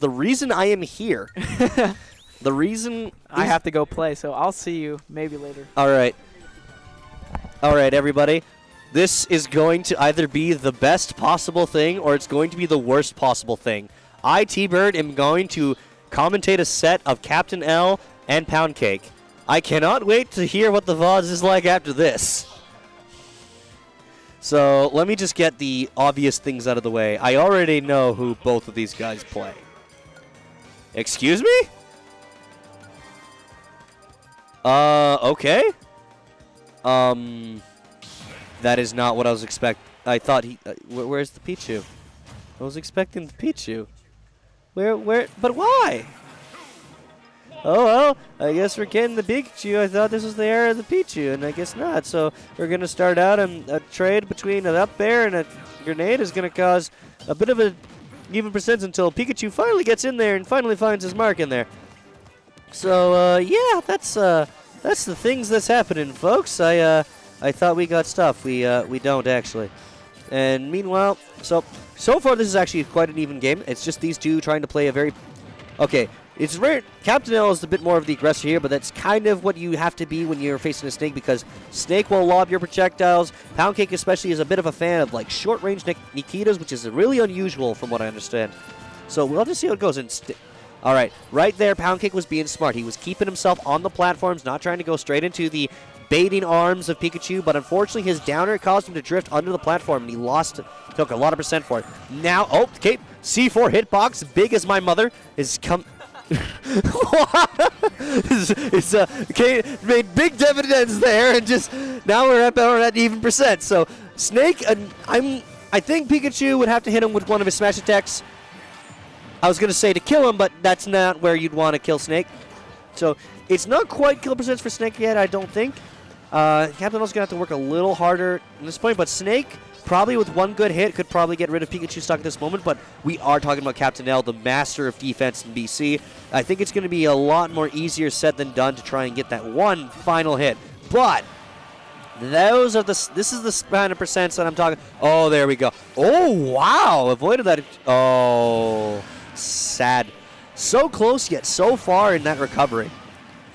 the reason I am here. The reason I have to go play, so I'll see you maybe later. All right. All right, everybody. This is going to either be the best possible thing or it's going to be the worst possible thing. I, T-Bird, am going to commentate a set of Captain L and Poundcake. I cannot wait to hear what the VODs is like after this. So let me just get the obvious things out of the way. I already know who both of these guys play. Excuse me? Okay. That is not what I was expecting. I thought he... where's the Pichu? I was expecting the Pichu. Where... But why? Oh, well, I guess we're getting the Pikachu. I thought this was the era of the Pichu, and I guess not. So we're going to start out, and a trade between an up air and a grenade is going to cause a bit of a even percent until Pikachu finally gets in there and finally finds his mark in there. So, yeah, that's the things that's happening, folks. I thought we got stuff. We don't, actually. And meanwhile, so far this is actually quite an even game. It's just these two trying to play a very... Okay, it's rare. Captain L is a bit more of the aggressor here, but that's kind of what you have to be when you're facing a Snake, because Snake will lob your projectiles. Poundcake especially is a bit of a fan of like short-range Nikitas, which is really unusual from what I understand. So we'll just see how it goes. All right, right there, Poundcake was being smart. He was keeping himself on the platforms, not trying to go straight into the baiting arms of Pikachu, but unfortunately his downer caused him to drift under the platform, and he took a lot of percent for it. Now, oh, okay, C4 hitbox, big as my mother, is come... okay, made big dividends there, and just now we're at even percent. So Snake, I think Pikachu would have to hit him with one of his smash attacks. I was gonna say to kill him, but that's not where you'd want to kill Snake. So it's not quite kill percents for Snake yet, I don't think. Captain L's gonna have to work a little harder at this point, but Snake, probably with one good hit, could probably get rid of Pikachu stock at this moment, but we are talking about Captain L, the master of defense in BC. I think it's going to be a lot more easier said than done to try and get that one final hit. But this is the kind of percents that I'm talking. Oh, there we go. Oh, wow. Avoided that. Oh, sad. So close yet so far in that recovery.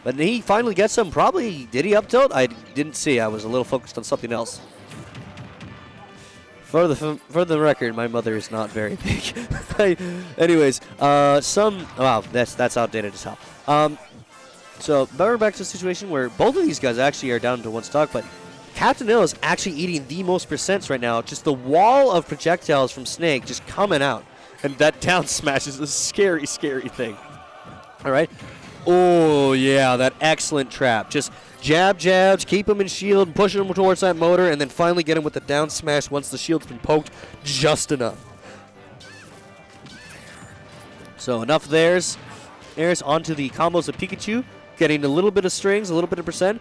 But he finally gets him. Probably, did he up tilt? I didn't see. I was a little focused on something else. For the record, my mother is not very big. Anyways, wow, that's outdated as hell. So we're back to a situation where both of these guys actually are down to one stock, but Captain L is actually eating the most percents right now. Just the wall of projectiles from Snake just coming out, and that down smash is a scary, scary thing. All right. Oh yeah, that excellent trap. Just jabs, keep him in shield, and push him towards that motor, and then finally get him with the down smash once the shield's been poked just enough. So enough there's onto the combos of Pikachu, getting a little bit of strings, a little bit of percent.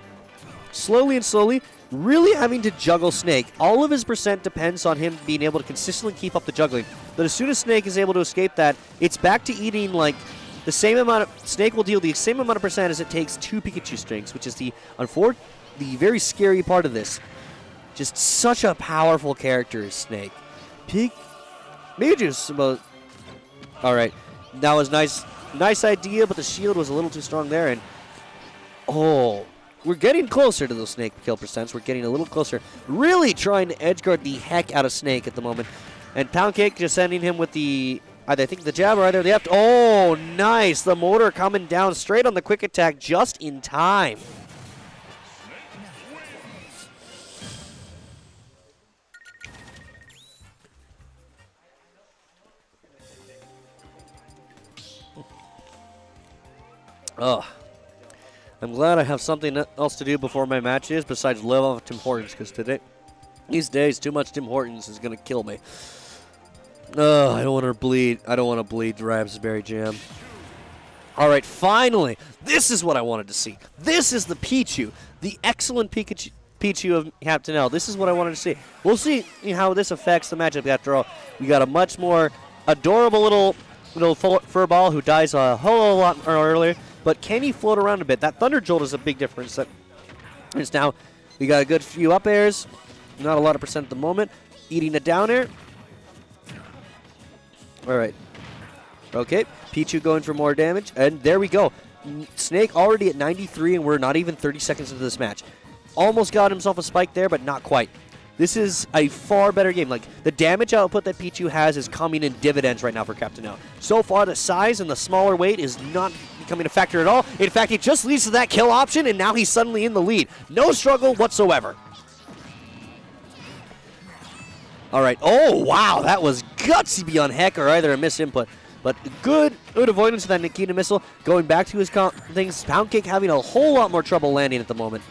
Slowly and slowly, really having to juggle Snake. All of his percent depends on him being able to consistently keep up the juggling. But as soon as Snake is able to escape that, it's back to eating like the same amount of... Snake will deal the same amount of percent as it takes 2 Pikachu strings, which is the very scary part of this. Just such a powerful character is Snake. Pikachu's about... Alright, that was nice idea, but the shield was a little too strong there, and... Oh, we're getting closer to those Snake kill percents. We're getting a little closer. Really trying to edgeguard the heck out of Snake at the moment. And Poundcake just sending him with the... I think the jab or either the left. Oh, nice. The motor coming down straight on the quick attack just in time. Oh, I'm glad I have something else to do before my matches besides live off Tim Hortons, because these days, too much Tim Hortons is going to kill me. I don't want to bleed. I don't want to bleed raspberry jam. All right, finally, this is what I wanted to see. This is the Pichu, the excellent Pichu of Captain L. This is what I wanted to see. We'll see how this affects the matchup. After all, we got a much more adorable little fur ball who dies a whole lot earlier. But can he float around a bit? That Thunder Jolt is a big difference. Now, we got a good few up airs. Not a lot of percent at the moment. Eating a down air. All right. Okay, Pichu going for more damage, and there we go. Snake already at 93, and we're not even 30 seconds into this match. Almost got himself a spike there, but not quite. This is a far better game. Like, the damage output that Pichu has is coming in dividends right now for Captain L. So far, the size and the smaller weight is not becoming a factor at all. In fact, it just leads to that kill option, and now he's suddenly in the lead. No struggle whatsoever. All right. Oh, wow. That was gutsy beyond heck, or either a misinput. But good avoidance of that Nikita missile. Going back to his things, Poundcake having a whole lot more trouble landing at the moment.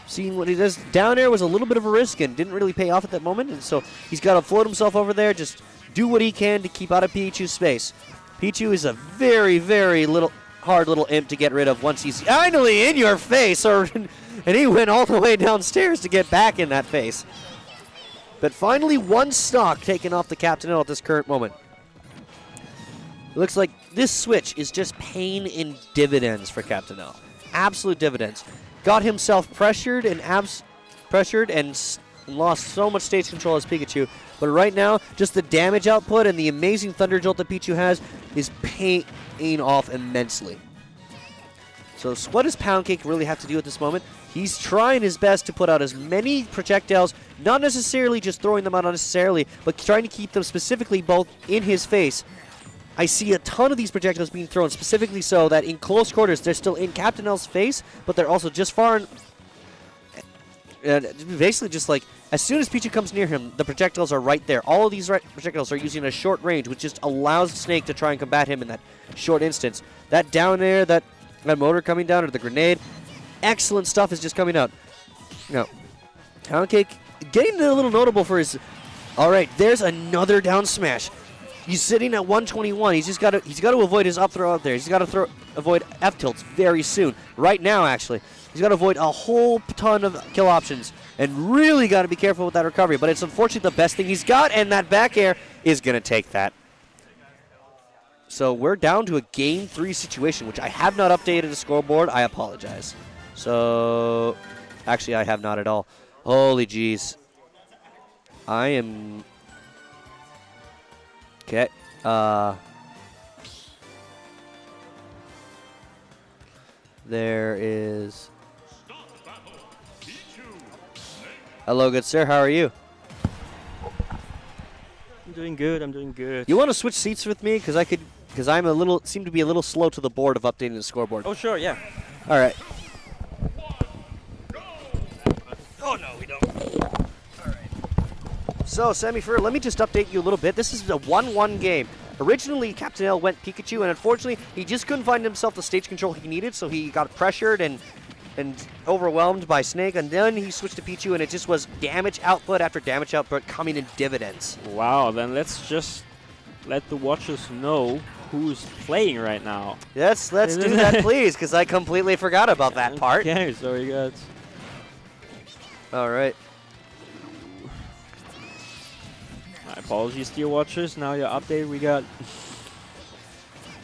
Seeing what he does down there was a little bit of a risk and didn't really pay off at that moment. And so he's got to float himself over there, just do what he can to keep out of Pichu's space. Pichu is a very, very hard little imp to get rid of once he's finally in your face. And he went all the way downstairs to get back in that face. But finally, one stock taken off the Captain L at this current moment. It looks like this switch is just paying in dividends for Captain L. Absolute dividends. Got himself pressured and lost so much stage control as Pikachu. But right now, just the damage output and the amazing Thunder Jolt that Pichu has is paying off immensely. So what does Poundcake really have to do at this moment? He's trying his best to put out as many projectiles, not necessarily just throwing them out unnecessarily, but trying to keep them specifically both in his face. I see a ton of these projectiles being thrown, specifically so that in close quarters, they're still in Captain L's face, but they're also just far. Basically, just like, as soon as Pichu comes near him, the projectiles are right there. All of these projectiles are using a short range, which just allows Snake to try and combat him in that short instance. That down air, that motor coming down, or the grenade, excellent stuff is just coming out. No. Poundcake getting a little notable for his... All right, there's another down smash. He's sitting at 121. He's got to avoid his up throw out there. He's got to avoid F tilts very soon. Right now, actually. He's got to avoid a whole ton of kill options and really got to be careful with that recovery. But it's unfortunately the best thing he's got, and that back air is going to take that. So we're down to a Game 3 situation, which I have not updated the scoreboard. I apologize. So, actually, I have not at all. Holy jeez. I am... Okay. There is... Hello, good sir. How are you? I'm doing good. I'm doing good. You want to switch seats with me? Because I'm seem to be a little slow to the board of updating the scoreboard. Oh, sure, yeah. All right. Oh, no, we don't. So, Semi-Fur, let me just update you a little bit. This is a 1-1 game. Originally, Captain L went Pikachu, and unfortunately, he just couldn't find himself the stage control he needed, so he got pressured and overwhelmed by Snake, and then he switched to Pichu, and it just was damage output after damage output coming in dividends. Wow, then let's just let the watchers know who's playing right now. Yes, let's do that, please, because I completely forgot about that part. Okay, so we got... All right. My apologies, dear watchers. Now your update, we got...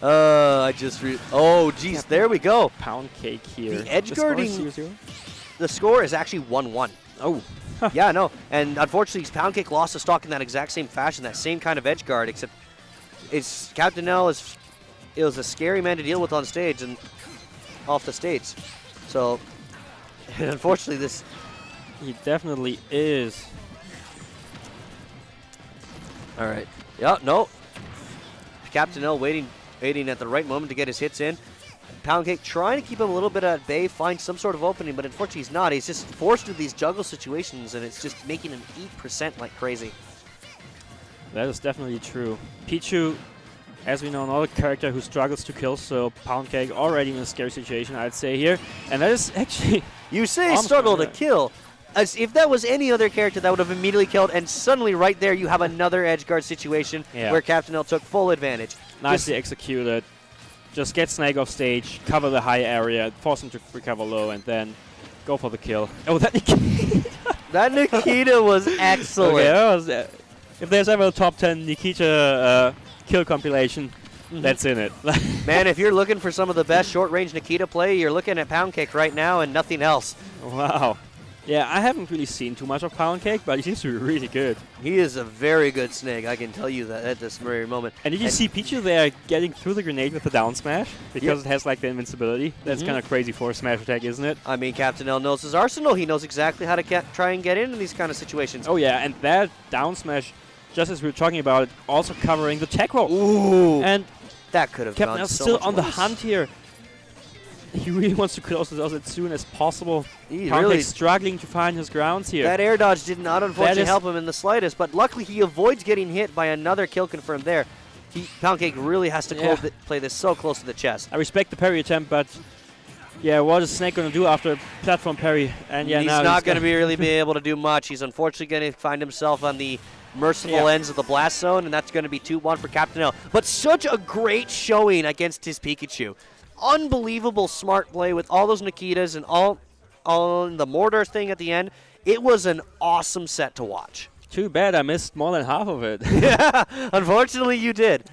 I just oh, geez, there we go. Poundcake here. The edge guarding... The score is actually 1-1. Oh. Yeah, no. And unfortunately, Poundcake lost a stock in that exact same fashion, that same kind of edge guard, except it's Captain L is a scary man to deal with on stage and off the stage. So, unfortunately, this... He definitely is. All right. Yeah, no. Captain L waiting at the right moment to get his hits in. Poundcake trying to keep him a little bit at bay, find some sort of opening, but unfortunately he's not. He's just forced into these juggle situations, and it's just making him 8% like crazy. That is definitely true. Pichu, as we know, another character who struggles to kill, so Poundcake already in a scary situation, I'd say here. And that is actually... You say struggle to kill. As if that was any other character, that would have immediately killed, and suddenly right there you have another edge guard situation where Captain L took full advantage. Nicely executed. Just get Snake off stage, cover the high area, force him to recover low, and then go for the kill. Oh, that Nikita! That Nikita was excellent. Okay, that was, if there's ever a top 10 Nikita kill compilation, that's in it. Man, if you're looking for some of the best short-range Nikita play, you're looking at Poundcake right now and nothing else. Wow. Yeah, I haven't really seen too much of Poundcake, but he seems to be really good. He is a very good snake, I can tell you that at this very moment. And did you see Pichu there getting through the grenade with the down smash? Because it has like the invincibility. That's kind of crazy for a smash attack, isn't it? I mean, Captain L knows his arsenal. He knows exactly how to try and get into these kind of situations. Oh yeah, and that down smash, just as we were talking about it, also covering the tech roll. Ooh. And That could have Captain gone L's so still much on the worse. hunt here. He really wants to close this out as soon as possible. He Poundcake's really, struggling to find his grounds here. that air dodge did not unfortunately is- help him in the slightest, but luckily he avoids getting hit by another kill confirmed there. Poundcake really has to play this so close to the chest. I respect the parry attempt, but yeah, what is Snake going to do after a platform parry? And yeah, he's now not going to really be able to do much. He's unfortunately going to find himself on the merciful ends of the blast zone, and that's going to be 2-1 for Captain L. But such a great showing against his Pikachu. Unbelievable smart play with all those Nikitas and all the mortar thing at the end. It was an awesome set to watch. Too bad I missed more than half of it. Yeah, unfortunately you did.